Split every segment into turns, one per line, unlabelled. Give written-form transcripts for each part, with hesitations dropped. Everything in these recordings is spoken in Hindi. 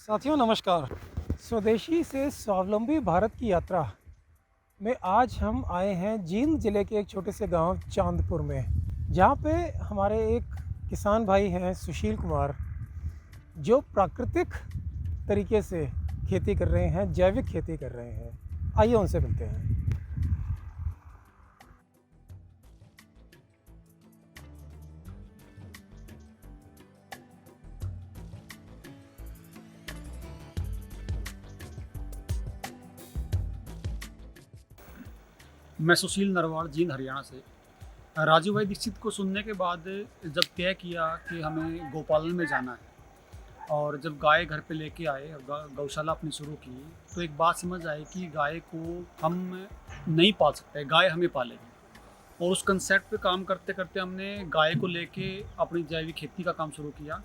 साथियों नमस्कार। स्वदेशी से स्वावलंबी भारत की यात्रा में आज हम आए हैं जींद ज़िले के एक छोटे से गांव चांदपुर में, जहां पे हमारे एक किसान भाई हैं सुशील कुमार, जो प्राकृतिक तरीके से खेती कर रहे हैं, जैविक खेती कर रहे हैं। आइए उनसे मिलते हैं।
मैं सुशील नरवाल, जींद हरियाणा से। राजू भाई दीक्षित को सुनने के बाद जब तय किया कि हमें गौपालन में जाना है और जब गाय घर पे लेके आए और गौशाला अपनी शुरू की, तो एक बात समझ आई कि गाय को हम नहीं पाल सकते, गाय हमें पालेगी। और उस कंसेप्ट पे काम करते करते हमने गाय को लेके अपनी जैविक खेती का काम शुरू किया।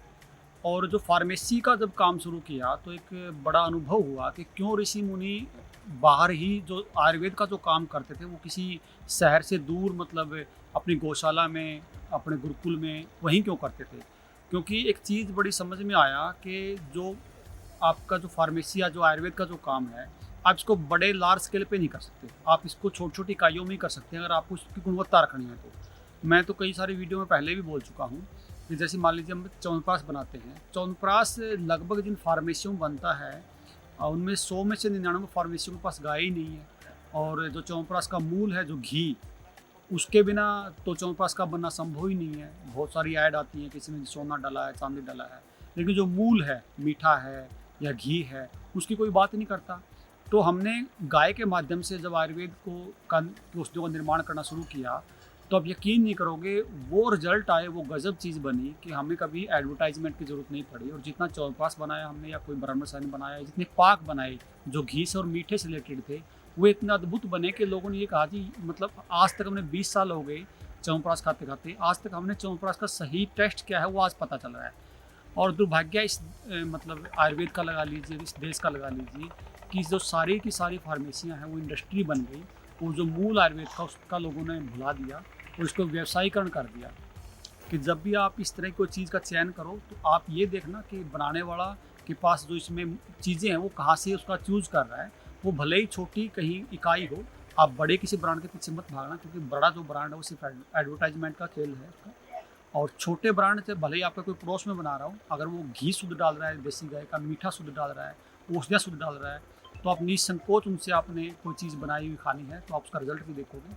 और जो फार्मेसी का जब काम शुरू किया तो एक बड़ा अनुभव हुआ कि क्यों ऋषि मुनि बाहर ही जो आयुर्वेद का जो काम करते थे वो किसी शहर से दूर, मतलब अपनी गौशाला में, अपने गुरुकुल में वहीं क्यों करते थे। क्योंकि एक चीज़ बड़ी समझ में आया कि जो आपका जो फार्मेसी या जो आयुर्वेद का जो काम है, आप इसको बड़े लार्ज स्केल पे नहीं कर सकते, आप इसको छोटी छोटी इकाइयों में ही कर सकते हैं अगर आपको इसकी गुणवत्ता रखनी है। तो मैं तो कई सारी वीडियो में पहले भी बोल चुका हूँ कि जैसे मान लीजिए हम च्यवनप्राश बनाते हैं, च्यवनप्राश लगभग जिन फार्मेसियों में बनता है उनमें 100 में से 99 फार्मेसियों के पास गाय ही नहीं है। और जो च्यवनप्राश का मूल है जो घी, उसके बिना तो च्यवनप्राश का बनना संभव ही नहीं है। बहुत सारी ऐड आती हैं, किसी में सोना डाला है, चांदी डाला है, लेकिन जो मूल है, मीठा है या घी है, उसकी कोई बात ही नहीं करता। तो हमने गाय के माध्यम से जब आयुर्वेद को औषधियों का निर्माण करना शुरू किया, तो आप यकीन नहीं करोगे वो रिजल्ट आए, वो गजब चीज़ बनी कि हमें कभी एडवर्टाइजमेंट की ज़रूरत नहीं पड़ी। और जितना च्यवनप्राश बनाया हमने या कोई ब्रह्म रसायन बनाया, जितने पाक बनाए जो घी से और मीठे से रिलेटेड थे, वो इतने अद्भुत बने कि लोगों ने ये कहा कि मतलब आज तक हमने 20 साल हो गए च्यवनप्राश खाते खाते, आज तक हमने च्यवनप्राश का सही टेस्ट क्या है वो आज पता चल रहा है। और दुर्भाग्य इस मतलब आयुर्वेद का लगा लीजिए, इस देश का लगा लीजिए, कि जो सारी की सारी फार्मेसियाँ हैं वो इंडस्ट्री बन गई, और जो मूल आयुर्वेद का उसका लोगों ने भुला दिया और इसको व्यवसायीकरण कर दिया। कि जब भी आप इस तरह की कोई चीज़ का चयन करो तो आप ये देखना कि बनाने वाला के पास जो इसमें चीज़ें हैं वो कहाँ से उसका चूज़ कर रहा है। वो भले ही छोटी कहीं इकाई हो, आप बड़े किसी ब्रांड के पीछे मत भागना, क्योंकि बड़ा जो ब्रांड है वो सिर्फ एडवर्टाइजमेंट का खेल है उसका। और छोटे ब्रांड से भले ही आपका कोई पड़ोस में बना रहा हो, अगर वो घी शुद्ध डाल रहा है, देसी गाय का मीठा शुद्ध डाल रहा है, औषधियाँ शुद्ध डाल रहा है, तो आप निसंकोच उनसे आपने कोई चीज़ बनाई हुई खानी है तो आप उसका रिजल्ट भी देखोगे।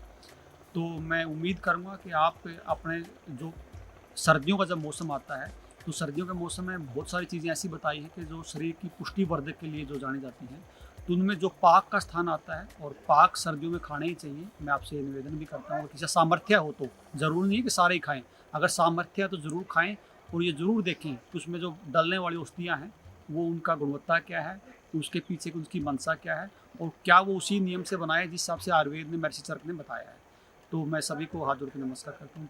तो मैं उम्मीद करूँगा कि आप अपने जो सर्दियों का जब मौसम आता है, तो सर्दियों के मौसम में बहुत सारी चीज़ें ऐसी बताई हैं कि जो शरीर की पुष्टि वर्धक के लिए जो जानी जाती हैं, तो उनमें जो पाक का स्थान आता है, और पाक सर्दियों में खाने ही चाहिए। मैं आपसे निवेदन भी करता हूँ, अगर किसी सामर्थ्य हो तो, ज़रूरी नहीं है कि सारे ही खाएँ, अगर सामर्थ्य है तो ज़रूर खाएँ। और ये ज़रूर देखें कि उसमें जो डलने वाली औषधियाँ हैं वो उनका गुणवत्ता क्या है, उसके पीछे की उसकी मंशा क्या है, और क्या वो उसी नियम से बनाए जिस हिसाब से आयुर्वेद ने, महर्षि चरक ने बताया है। तो मैं सभी को हाथ जोड़ के नमस्कार करता हूँ।